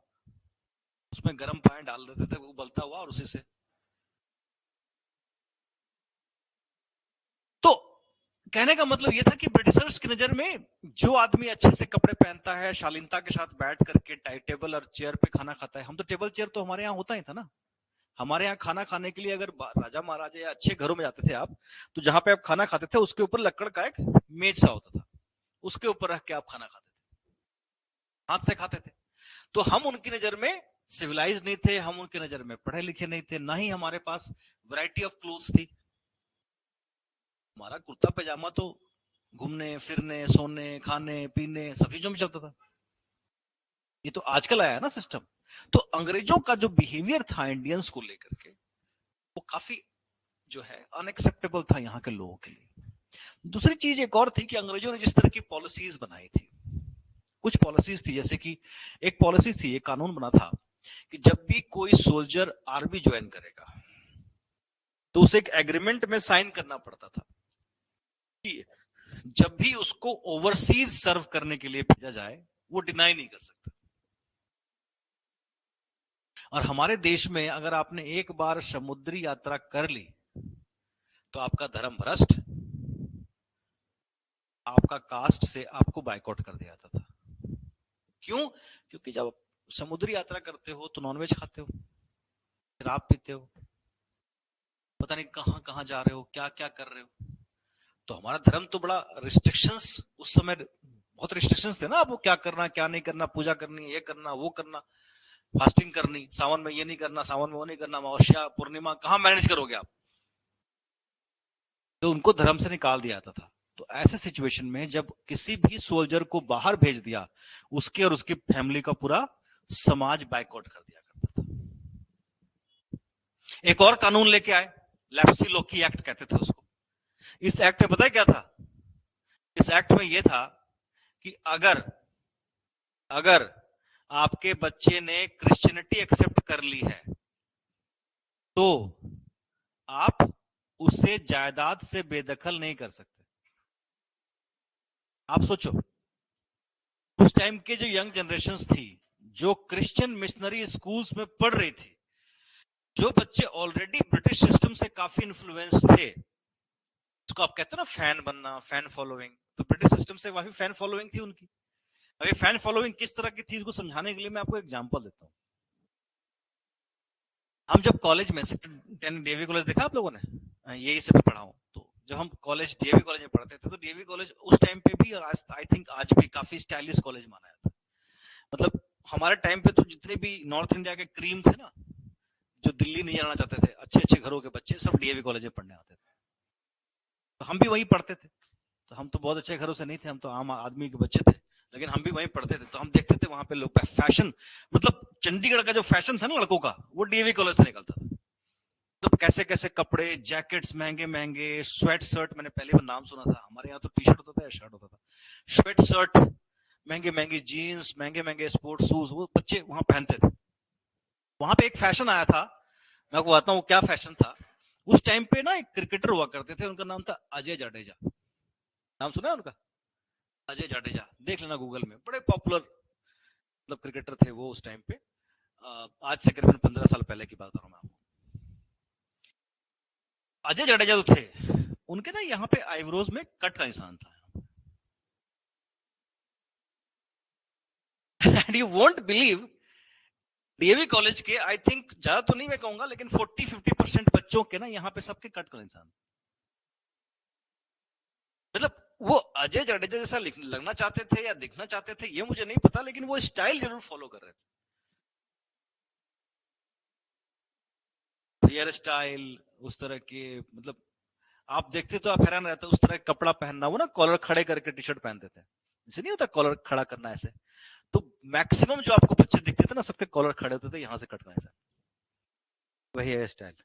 [SPEAKER 1] उसमें गर्म पानी डाल देते थे उबलता हुआ और उसी से। तो कहने का मतलब यह था कि ब्रिटिशर्स की नजर में जो आदमी अच्छे से कपड़े पहनता है, शालीनता के साथ बैठ करके टेबल और चेयर पे खाना खाता है, हम तो टेबल चेयर तो हमारे यहाँ होता ही था ना। हमारे यहाँ खाना खाने के लिए अगर राजा महाराजा या अच्छे घरों में जाते थे आप, तो जहां पे आप खाना खाते थे उसके ऊपर लकड़ का एक मेज सा होता था, उसके ऊपर रख के आप खाना खाते थे, हाथ से खाते थे। तो हम उनकी नजर में सिविलाइज नहीं थे, हम उनकी नजर में पढ़े लिखे नहीं थे, ना ही हमारे पास वैरायटी ऑफ क्लोथ्स थी। हमारा कुर्ता पैजामा तो घूमने फिरने, सोने, खाने पीने सब चीजों में चलता था। ये तो आजकल आया है ना सिस्टम। तो अंग्रेजों का जो बिहेवियर था इंडियंस को लेकर के, वो काफी जो है अनएक्सेप्टेबल था यहाँ के लोगों के लिए। दूसरी चीज एक और थी कि अंग्रेजों ने जिस तरह की पॉलिसीज बनाई थी, कुछ पॉलिसीज थी, जैसे कि एक पॉलिसी थी, एक कानून बना था कि जब भी कोई सोल्जर आर्मी ज्वाइन करेगा तो उसे एक एग्रीमेंट में साइन करना पड़ता था कि जब भी उसको ओवरसीज सर्व करने के लिए भेजा जाए वो डिनाई नहीं कर सकता। और हमारे देश में अगर आपने एक बार समुद्री यात्रा कर ली तो आपका धर्म भ्रष्ट, आपका कास्ट से आपको बाइकआउट कर दिया जाता था। क्यों? क्योंकि जब समुद्री यात्रा करते हो तो नॉनवेज खाते हो, शराब पीते हो, पता नहीं कहां कहां जा रहे हो, क्या क्या कर रहे हो। तो हमारा धर्म तो बड़ा रिस्ट्रिक्शंस, उस समय बहुत रिस्ट्रिक्शंस थे ना, आपको क्या करना क्या नहीं करना, पूजा करनी, ये करना वो करना, फास्टिंग करनी, सावन में ये नहीं करना, सावन में वो नहीं करना, अमावस्या पूर्णिमा कहां मैनेज करोगे आप। तो उनको धर्म से निकाल दिया जाता था। तो ऐसे सिचुएशन में जब किसी भी सोल्जर को बाहर भेज दिया, उसके और उसकी फैमिली का पूरा समाज बाइकआउट कर दिया करता था। एक और कानून लेके आए, लेप्सी लोकी एक्ट कहते थे उसको। इस एक्ट में पता है क्या था? इस एक्ट में यह था कि अगर अगर आपके बच्चे ने क्रिश्चियनिटी एक्सेप्ट कर ली है तो आप उसे जायदाद से बेदखल नहीं कर सकते। आप सोचो, उस टाइम के जो यंग जनरेशन थी, जो क्रिश्चियन मिशनरी स्कूल्स में पढ़ रही थी, जो बच्चे ऑलरेडी ब्रिटिश सिस्टम से काफी इन्फ्लुएंस थे, उसको आप कहते हो ना फैन बनना, फैन फॉलोइंग, तो ब्रिटिश सिस्टम से काफी फैन फॉलोइंग थी उनकी। अभी फैन फॉलोइंग किस तरह की थी इसको समझाने के लिए मैं आपको एग्जांपल देता हूँ। हम जब कॉलेज में, डीएवी कॉलेज देखा आप लोगों ने, यही से पढ़ा हूँ, तो जब हम कॉलेज डीएवी कॉलेज में पढ़ते थे तो डीएवी कॉलेज उस टाइम पे भी और आई थिंक आज भी काफी स्टाइलिश कॉलेज माना जाता है। मतलब हमारे टाइम पे तो जितने भी नॉर्थ इंडिया के क्रीम थे ना, जो दिल्ली नहीं जाना चाहते थे, अच्छे अच्छे घरों के बच्चे सब डीएवी कॉलेज में पढ़ने आते थे, तो हम भी वहीं पढ़ते थे। तो हम तो बहुत अच्छे घरों से नहीं थे, हम तो आम आदमी के बच्चे थे, लेकिन हम भी वहीं पढ़ते थे। तो हम देखते थे वहां पे लोग फैशन, मतलब चंडीगढ़ का जो फैशन था ना लड़कों का, वो डीएवी कॉलेज से निकलता था। तो कैसे कैसे कपड़े, जैकेट्स महंगे महंगे, स्वेट शर्ट, मैंने पहले भी नाम सुना था, हमारे यहाँ तो टी शर्ट होता था या शर्ट होता था, स्वेट शर्ट, महंगे महंगे जीन्स, महंगे महंगे स्पोर्ट्स शूज, वो बच्चे वहां पहनते थे। वहां पे एक फैशन आया था, मैं आपको बताता हूँ क्या फैशन था। उस टाइम पे ना एक क्रिकेटर हुआ करते थे, उनका नाम था अजय जाडेजा। नाम सुना है उनका? अजय जाडेजा, देख लेना गूगल में, बड़े पॉपुलर मतलब क्रिकेटर थे वो उस टाइम पे। आज से करीबन 15 साल पहले की बात कर रहा हूँ मैं आपको। अजय जडेजा जो थे उनके ना यहाँ पे आईब्रोज में कट का निशान था and you won't believe DAV college के आई थिंक ज्यादा तो नहीं मैं कहूंगा लेकिन 40-50% बच्चों के ना यहाँ पे सबके कट का निशान, मतलब वो अजय जडेजा जैसा लगना चाहते थे या दिखना चाहते थे ये मुझे नहीं पता, लेकिन वो स्टाइल जरूर फॉलो कर रहे थे, हेयर स्टाइल उस तरह के, मतलब आप देखते तो आप हैरान रहते उस तरह का कपड़ा पहनना, वो ना कॉलर खड़े करके टी शर्ट पहनते थे, जैसे नहीं होता कॉलर खड़ा करना ऐसे, तो मैक्सिमम जो आपको बच्चे दिखते थे ना सबके कॉलर खड़े होते थे, यहां से कटना ऐसा, वही हेयर स्टाइल।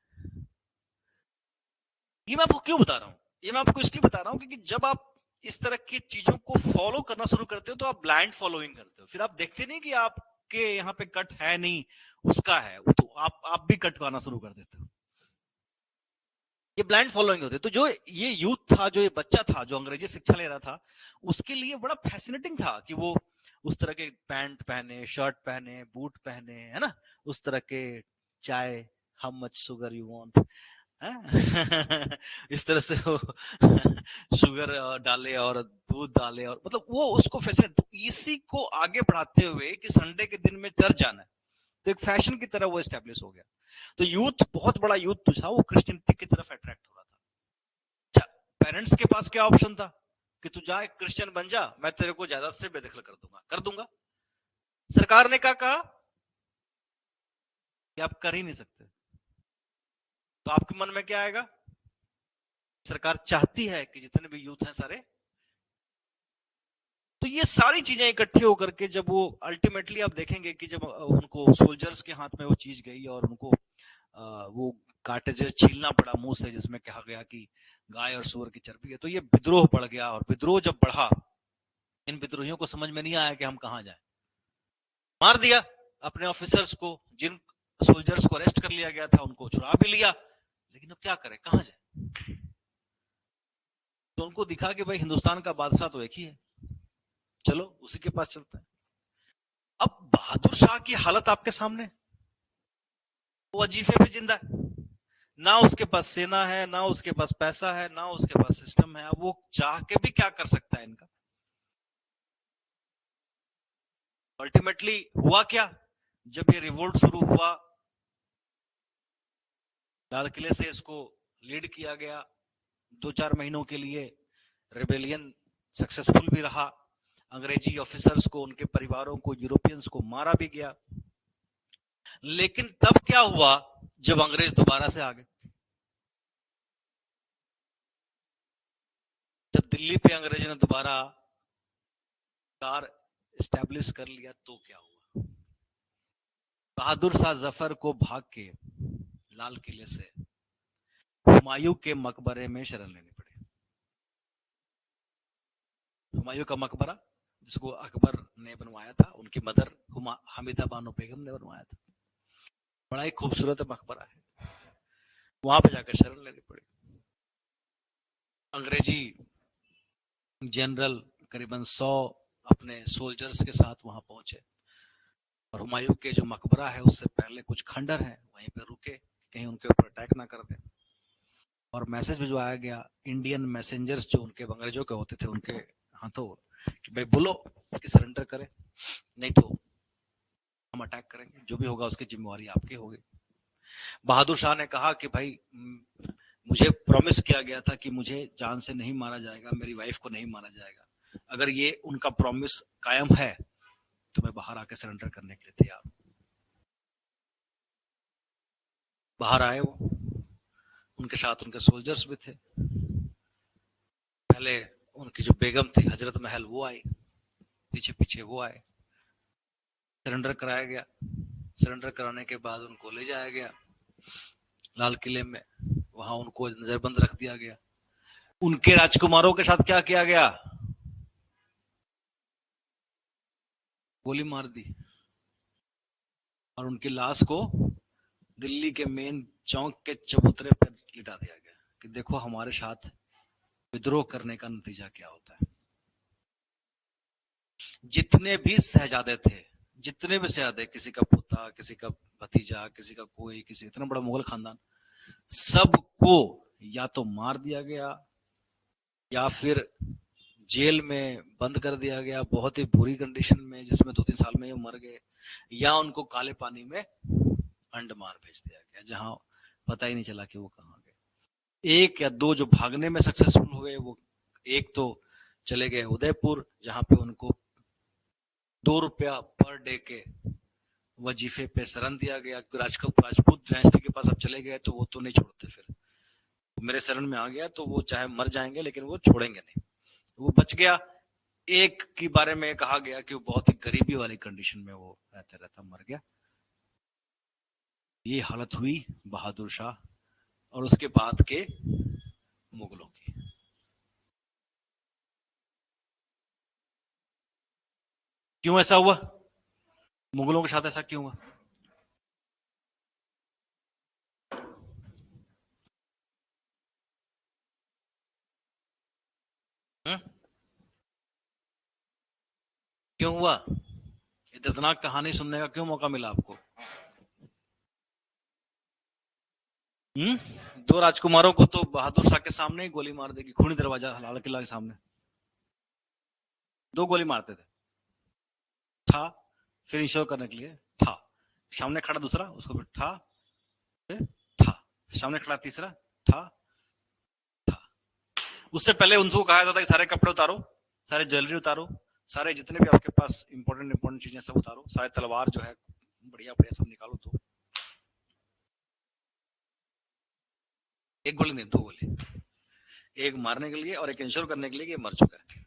[SPEAKER 1] ये मैं आपको क्यों बता रहा हूँ, ये मैं आपको इसलिए बता रहा हूँ क्योंकि जब आप इस तरह की चीजों को फॉलो करना शुरू करते हो तो आप ब्लाइंड फॉलोइंग करते हो, फिर आप देखते नहीं कि आपके यहाँ पे कट है नहीं उसका है, तो आप भी कटवाना शुरू कर देते हो, ये ब्लाइंड फॉलोइंग होती है। तो जो ये यूथ था, जो ये बच्चा था जो अंग्रेजी शिक्षा ले रहा था, उसके लिए बड़ा फैसिनेटिंग था कि वो उस तरह के पैंट पहने, शर्ट पहने, बूट पहने, है ना, उस तरह के चाय, how much sugar you want, इस तरह से वो शुगर डाले और दूध डाले, और मतलब वो उसको फैशन, तो इसी को आगे बढ़ाते हुए कि संडे के दिन में चर्च जाना है, तो एक फैशन की तरह वो एस्टेब्लिश हो गया। तो यूथ, बहुत बड़ा यूथ जो था वो क्रिश्चियनिटी की तरफ अट्रैक्ट हो रहा था। अच्छा, पेरेंट्स के पास क्या ऑप्शन था कि तू जा एक क्रिश्चियन बन जा, मैं तेरे को जायदाद से बेदखल कर दूंगा। सरकार ने क्या कहा कि आप कर ही नहीं सकते, तो आपके मन में क्या आएगा, सरकार चाहती है कि जितने भी यूथ हैं सारे, तो ये सारी चीजें इकट्ठी होकर के जब वो अल्टीमेटली आप देखेंगे कि जब उनको सोल्जर्स के हाथ में वो चीज गई और उनको वो काटेज छीलना पड़ा मुंह से, जिसमें कहा गया कि गाय और सुअर की चर्बी है, तो ये विद्रोह बढ़ गया, और विद्रोह जब बढ़ा, इन विद्रोहियों को समझ में नहीं आया कि हम कहां जाएं, मार दिया अपने ऑफिसर्स को, जिन सोल्जर्स को अरेस्ट कर लिया गया था उनको छुड़ा भी लिया, लेकिन अब क्या करें, कहां जाए, तो उनको दिखा कि भाई हिंदुस्तान का बादशाह तो एक ही है, चलो उसी के पास चलता है। अब बहादुर शाह की हालत आपके सामने, वो वजीफे पे जिंदा है, ना उसके पास सेना है, ना उसके पास पैसा है, ना उसके पास सिस्टम है, अब वो चाह के भी क्या कर सकता है इनका। अल्टीमेटली हुआ क्या, जब ये रिवोल्ट शुरू हुआ, लाल किले से इसको लीड किया गया, 2-4 महीनों के लिए रिबेलियन सक्सेसफुल भी रहा, अंग्रेजी ऑफिसर्स को, उनके परिवारों को, यूरोपियंस को मारा भी गया, लेकिन तब क्या हुआ जब अंग्रेज दोबारा से आ गए, जब दिल्ली पे अंग्रेजों ने दोबारा कार एस्टेब्लिश कर लिया, तो क्या हुआ, बहादुर शाह जफर को भाग के लाल किले से हुमायूं के मकबरे में शरण लेनी पड़ी। हुमायूं का मकबरा जिसको अकबर ने बनवाया था, उनकी मदर हमीदा बानो बेगम ने बनवाया था, बड़ा ही खूबसूरत मकबरा है, वहां पे जाकर शरण लेनी पड़ी। अंग्रेजी जनरल करीबन 100 अपने सोल्जर्स के साथ वहां पहुंचे, और हुमायूं के जो मकबरा है उससे पहले कुछ खंडर हैं, वहीं पे रुके, कहीं उनके ऊपर अटैक ना कर दें, और मैसेज भिजवाया गया इंडियन मैसेंजर्स जो उनके अंग्रेजों के होते थे उनके हाथों कि भाई बोलो कि सरेंडर करें, नहीं तो हम अटैक करेंगे, जो भी होगा उसकी जिम्मेवारी आपकी होगी। बहादुर शाह ने कहा कि भाई मुझे प्रॉमिस किया गया था कि मुझे जान से नहीं मारा जाएगा, मेरी वाइफ को नहीं मारा जाएगा, अगर ये उनका प्रॉमिस कायम है तो मैं बाहर आके सरेंडर करने के लिए तैयार हूं। बाहर आए वो, उनके साथ उनके सोल्जर्स भी थे, पहले उनकी जो बेगम थी हजरत महल वो आई, पीछे पीछे वो आए, सरेंडर कराया गया, सरेंडर कराने के बाद उनको ले जाया गया लाल किले में, वहां उनको नजरबंद रख दिया गया। उनके राजकुमारों के साथ क्या किया गया, गोली मार दी, और उनकी लाश को दिल्ली के मेन चौक के चबूतरे पर लिटा दिया गया कि देखो हमारे साथ विद्रोह करने का नतीजा क्या होता है। जितने भी शहजादे थे, जितने भी शहजादे, किसी का पोता, किसी का भतीजा, किसी का कोई, किसी, इतना बड़ा मुगल खानदान, सबको या तो मार दिया गया या फिर जेल में बंद कर दिया गया बहुत ही बुरी कंडीशन में, जिसमें 2-3 साल में ये मर गए, या उनको काले पानी में अंडमान भेज दिया गया जहां पता ही नहीं चला कि वो कहाँ गए। एक या दो जो भागने में सक्सेसफुल हुए, वो एक तो चले गए उदयपुर जहां पे उनको ₹2 पर डे के वजीफे पे शरण दिया गया। राजपूत डायनेस्टी के पास अब चले गए तो वो तो नहीं छोड़ते, फिर मेरे शरण में आ गया तो वो चाहे मर जाएंगे लेकिन वो छोड़ेंगे नहीं। वो बच गया। एक के बारे में कहा गया कि वो बहुत ही गरीबी वाली कंडीशन में वो रहता रहता मर गया। ये हालत हुई बहादुर शाह और उसके बाद के मुगलों की। क्यों ऐसा हुआ? मुगलों के साथ ऐसा क्यों हुआ? क्यों हुआ? ये दर्दनाक कहानी सुनने का क्यों मौका मिला आपको? दो राजकुमारों को तो बहादुर शाह के सामने ही गोली मार देगी, खूनी दरवाजा लाल किला के सामने 2 गोली मारते थे। था फिर इंश्योर करने के लिए था, सामने खड़ा दूसरा, उसको फिर था, फिर था, सामने खड़ा तीसरा, था। उससे पहले उनको कहा जाता था कि सारे कपड़े उतारो, सारे ज्वेलरी उतारो, सारे जितने भी आपके पास इंपॉर्टेंट चीजें सब उतारो, सारे तलवार जो है बढ़िया बढ़िया सब निकालो। तो एक गोली नहीं, 2 गोली, एक मारने के लिए और एक इंश्योर करने के लिए कि मर चुका है।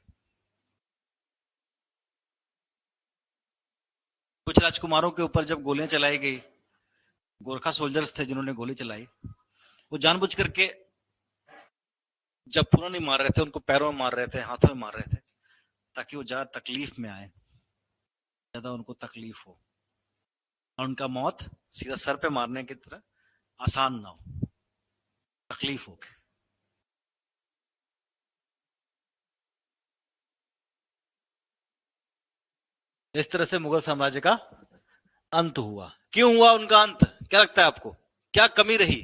[SPEAKER 1] कुछ राजकुमारों के ऊपर जब गोलियां चलाई गई, गोरखा सोल्जर्स थे जिन्होंने गोली चलाई, वो जानबूझ करके जब पूरा नहीं मार रहे थे, उनको पैरों में मार रहे थे, हाथों में मार रहे थे, ताकि वो ज्यादा तकलीफ में आए, ज्यादा उनको तकलीफ हो और उनका मौत सीधा सर पे मारने की तरह आसान ना हो, तकलीफ हो। इस तरह से मुगल साम्राज्य का अंत हुआ। क्यों हुआ उनका अंत? क्या लगता है आपको, क्या कमी रही?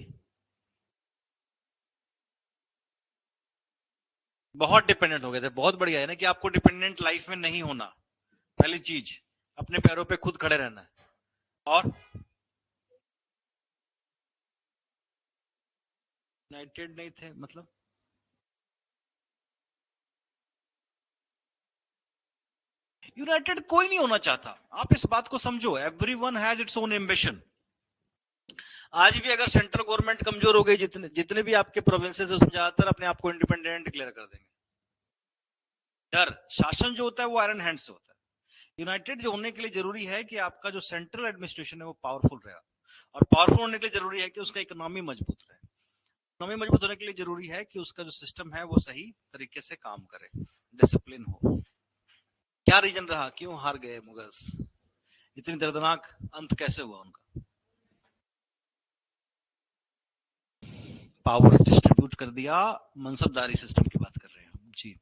[SPEAKER 1] बहुत डिपेंडेंट हो गए थे। बहुत बढ़िया है ना कि आपको डिपेंडेंट लाइफ में नहीं होना, पहली चीज अपने पैरों पे खुद खड़े रहना है। और यूनाइटेड नहीं थे मतलब? यूनाइटेड कोई नहीं होना चाहता, आप इस बात को समझो। Everyone has its own ambition. आज भी अगर सेंट्रल गवर्नमेंट कमजोर हो गई, जितने जितने भी आपके प्रोविंसेस है उसमें ज्यादातर अपने आप को इंडिपेंडेंट डिक्लेयर कर देंगे। डर, शासन जो होता है वो आयरन हैंड से होता है। यूनाइटेड जो होने के लिए जरूरी है कि आपका जो सेंट्रल एडमिनिस्ट्रेशन है वो पावरफुल रहे, और पावरफुल होने के लिए जरूरी है कि उसका इकोनॉमी मजबूत रहे। इकोनॉमी मजबूत होने के लिए जरूरी है कि उसका जो सिस्टम है वो सही तरीके से काम करे, डिसिप्लिन हो। क्या रीजन रहा, क्यों हार गए मुगल्स? इतनी दर्दनाक अंत कैसे हुआ उनका? पावर्स डिस्ट्रीब्यूट कर दिया, मनसबदारी सिस्टम की बात कर रहे हैं जी।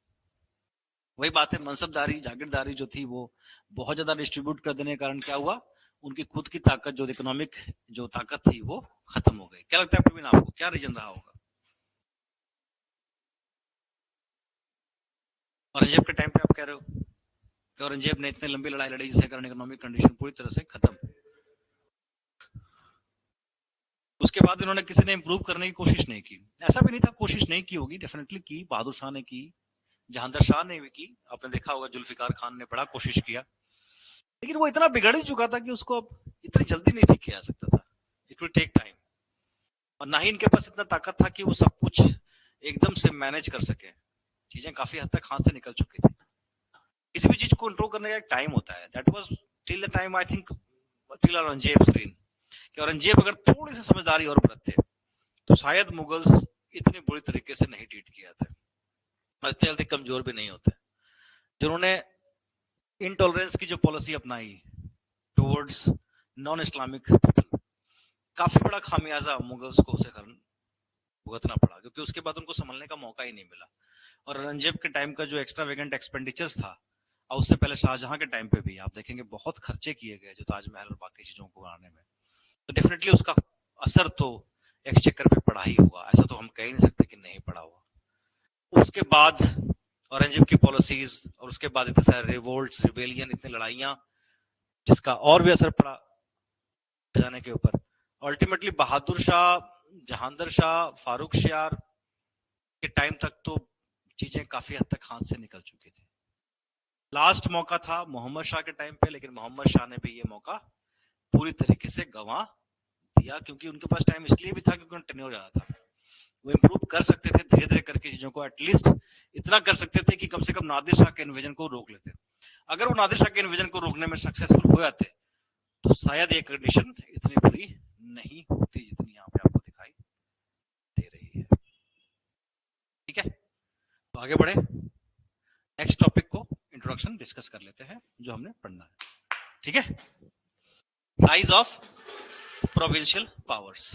[SPEAKER 1] वही बात है, मनसबदारी जागीरदारी जो थी वो बहुत ज्यादा डिस्ट्रीब्यूट कर देने के कारण क्या हुआ, उनकी खुद की ताकत, जो इकोनॉमिक जो ताकत थी वो खत्म हो गई। क्या लगता है प्रवीण आपको, क्या रीजन रहा होगा? औरंगजेब के टाइम पे आप कह रहे हो कि औरंगजेब ने इतनी लंबी लड़ाई लड़ी जिसके कारण इकोनॉमिक कंडीशन पूरी तरह से खत्म। उसके बाद इन्होंने किसी ने इंप्रूव करने की कोशिश नहीं की। ऐसा भी नहीं था कोशिश नहीं की होगी, डेफिनेटली की, बहादुर शाह ने की, जहांगीर शाह ने भी की, आपने देखा होगा जुल्फिकार खान ने बड़ा कोशिश किया, लेकिन वो इतना बिगड़ ही चुका था कि उसको अब इतनी जल्दी नहीं ठीक किया जा सकता था। It will take time. और ना ही इनके पास इतना ताकत था कि वो सब कुछ एकदम से मैनेज कर सके। चीजें काफी हद तक हाथ से निकल चुकी थी। किसी भी चीज को कंट्रोल करने का एक टाइम होता है। That was till the time I think till Aurangzeb reign, कि औरंगजेब अगर थोड़ी सी समझदारी और बरतते तो शायद मुगल्स इतने बुरी तरीके से नहीं ट्रीट किया था, इतने जल्दी कमजोर भी नहीं होते। जिन्होंने इनटॉलरेंस की जो पॉलिसी अपनाई टुवर्ड्स नॉन इस्लामिक पीपल, काफी बड़ा खामियाजा मुगल्स को उसे भुगतना पड़ा, क्योंकि उसके बाद उनको संभलने का मौका ही नहीं मिला। और औरंगजेब के टाइम का जो एक्स्ट्रा वेगेंट एक्सपेंडिचर्स था, और उससे पहले शाहजहां के टाइम पे भी आप देखेंगे बहुत खर्चे किए गए जो ताजमहल और बाकी चीजों को बनाने में, तो डेफिनेटली उसका असर तो एक्सचेकर पे पड़ा ही होगा, ऐसा तो हम कह ही नहीं सकते कि नहीं पड़ा होगा। उसके बाद औरंगजेब की पॉलिसीज, और उसके बाद इतने सारे रिवोल्ट्स, रिबेलियन, इतने लड़ाइयां, जिसका और भी असर पड़ा खजाने के ऊपर। अल्टीमेटली बहादुर शाह, जहांगीर शाह, फारूक शाह के टाइम तक तो चीजें काफी हद तक हाथ से निकल चुकी थी। लास्ट मौका था मोहम्मद शाह के टाइम पे, लेकिन मोहम्मद शाह ने भी ये मौका पूरी तरीके से गंवा दिया, क्योंकि उनके पास टाइम इसलिए भी था क्योंकि उनका टेन्योर ज्यादा था। वो इंप्रूव कर सकते थे धीरे धीरे करके चीजों को, एटलीस्ट इतना कर सकते थे कि कम से कम नादिर शाह के इन्वेजन को रोक लेते। अगर वो नादिर शाह के इन्वेजन को रोकने में सक्सेसफुल हो जाते तो शायद ये कंडीशन इतनी बुरी नहीं होती जितनी यहाँ पे आपको दिखाई दे रही है। ठीक है, तो आगे बढ़े, नेक्स्ट टॉपिक को इंट्रोडक्शन डिस्कस कर लेते हैं जो हमने पढ़ना है। ठीक है, rise of provincial powers.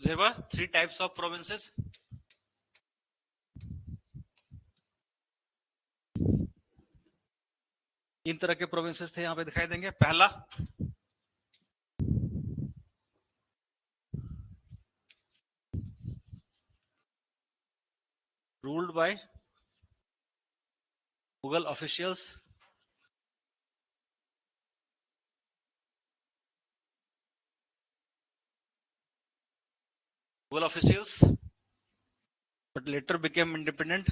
[SPEAKER 1] There were 3 types of provinces. तीन तरह के प्रोविंसेस थे, यहां पे दिखाई देंगे। पहला ruled by Mughal officials, but later became independent.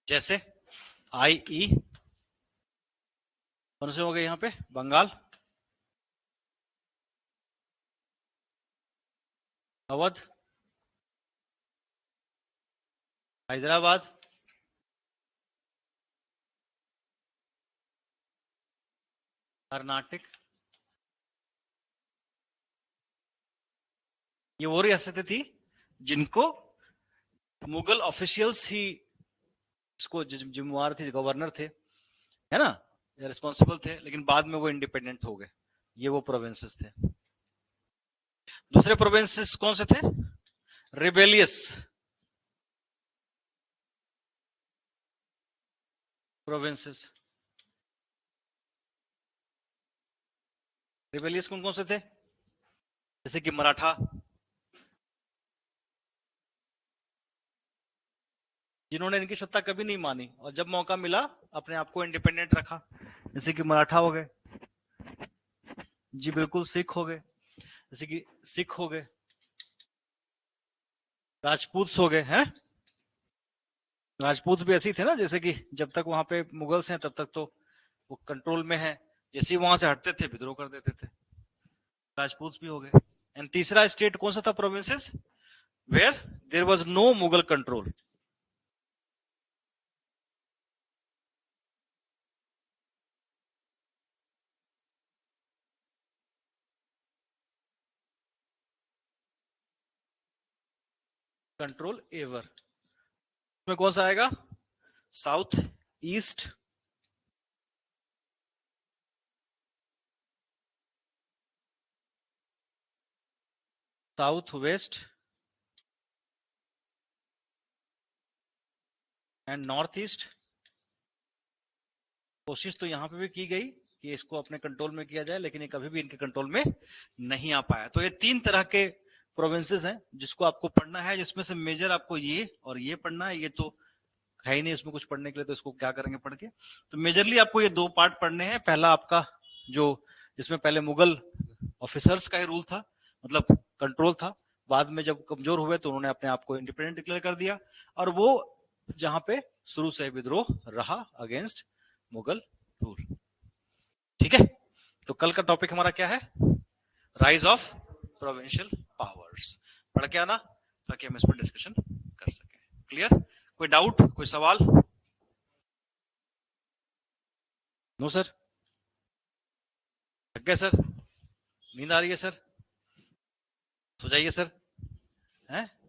[SPEAKER 1] जैसे IE कौन से हो गए यहाँ पे, बंगाल, अवध, हैदराबाद, कर्नाटक। ये वो रियासतें थी जिनको मुगल ऑफिशियल्स ही इसको जिम्मेवार थे, गवर्नर थे, है ना, रिस्पॉन्सिबल थे, लेकिन बाद में वो इंडिपेंडेंट हो गए। ये वो प्रोविंसेस थे। दूसरे प्रोविंसेस कौन से थे, रिबेलियस प्रोविंसेस। रिबेलियस कौन कौन से थे, जैसे कि मराठा, जिन्होंने इनकी सत्ता कभी नहीं मानी और जब मौका मिला अपने आप को इंडिपेंडेंट रखा, जैसे कि मराठा हो गए, जी बिल्कुल, सिख हो गए, जैसे कि सिख हो गए, राजपूत हो गए, हैं, राजपूत भी ऐसे थे ना, जैसे कि जब तक वहां पे मुगल्स हैं तब तक तो वो कंट्रोल में है, जैसे ही वहां से हटते थे विद्रोह कर देते थे, राजपूत भी हो गए। एंड तीसरा स्टेट कौन सा था, provinces where there was no Mughal control. Control ever, इसमें कौन सा आएगा, south east, south west and north east. कोशिश तो यहां पे भी की गई कि इसको अपने कंट्रोल में किया जाए, लेकिन ये कभी भी इनके कंट्रोल में नहीं आ पाया। तो ये 3 तरह के प्रोविंसेस हैं जिसको आपको पढ़ना है, जिसमें से मेजर आपको ये और ये पढ़ना है। ये तो है ही नहीं इसमें कुछ पढ़ने के लिए, तो इसको क्या करेंगे पढ़ के। तो मेजरली आपको ये 2 पार्ट पढ़ने हैं। पहला आपका जो, जिसमें पहले मुगल ऑफिसर्स का ही रूल था, मतलब कंट्रोल था, बाद में जब कमजोर हुए तो उन्होंने अपने आप को इंडिपेंडेंट डिक्लेयर कर दिया, और वो जहां पे शुरू से विद्रोह रहा अगेंस्ट मुगल रूल। ठीक है, तो कल का टॉपिक हमारा क्या है, राइज ऑफ प्रोविंशियल पावर्स। पढ़ के आना, ताकि हम इस पर डिस्कशन कर सकें। क्लियर? कोई डाउट, कोई सवाल? No sir? थक गए सर? नींद आ रही है सर? सो जाइए सर। हैं?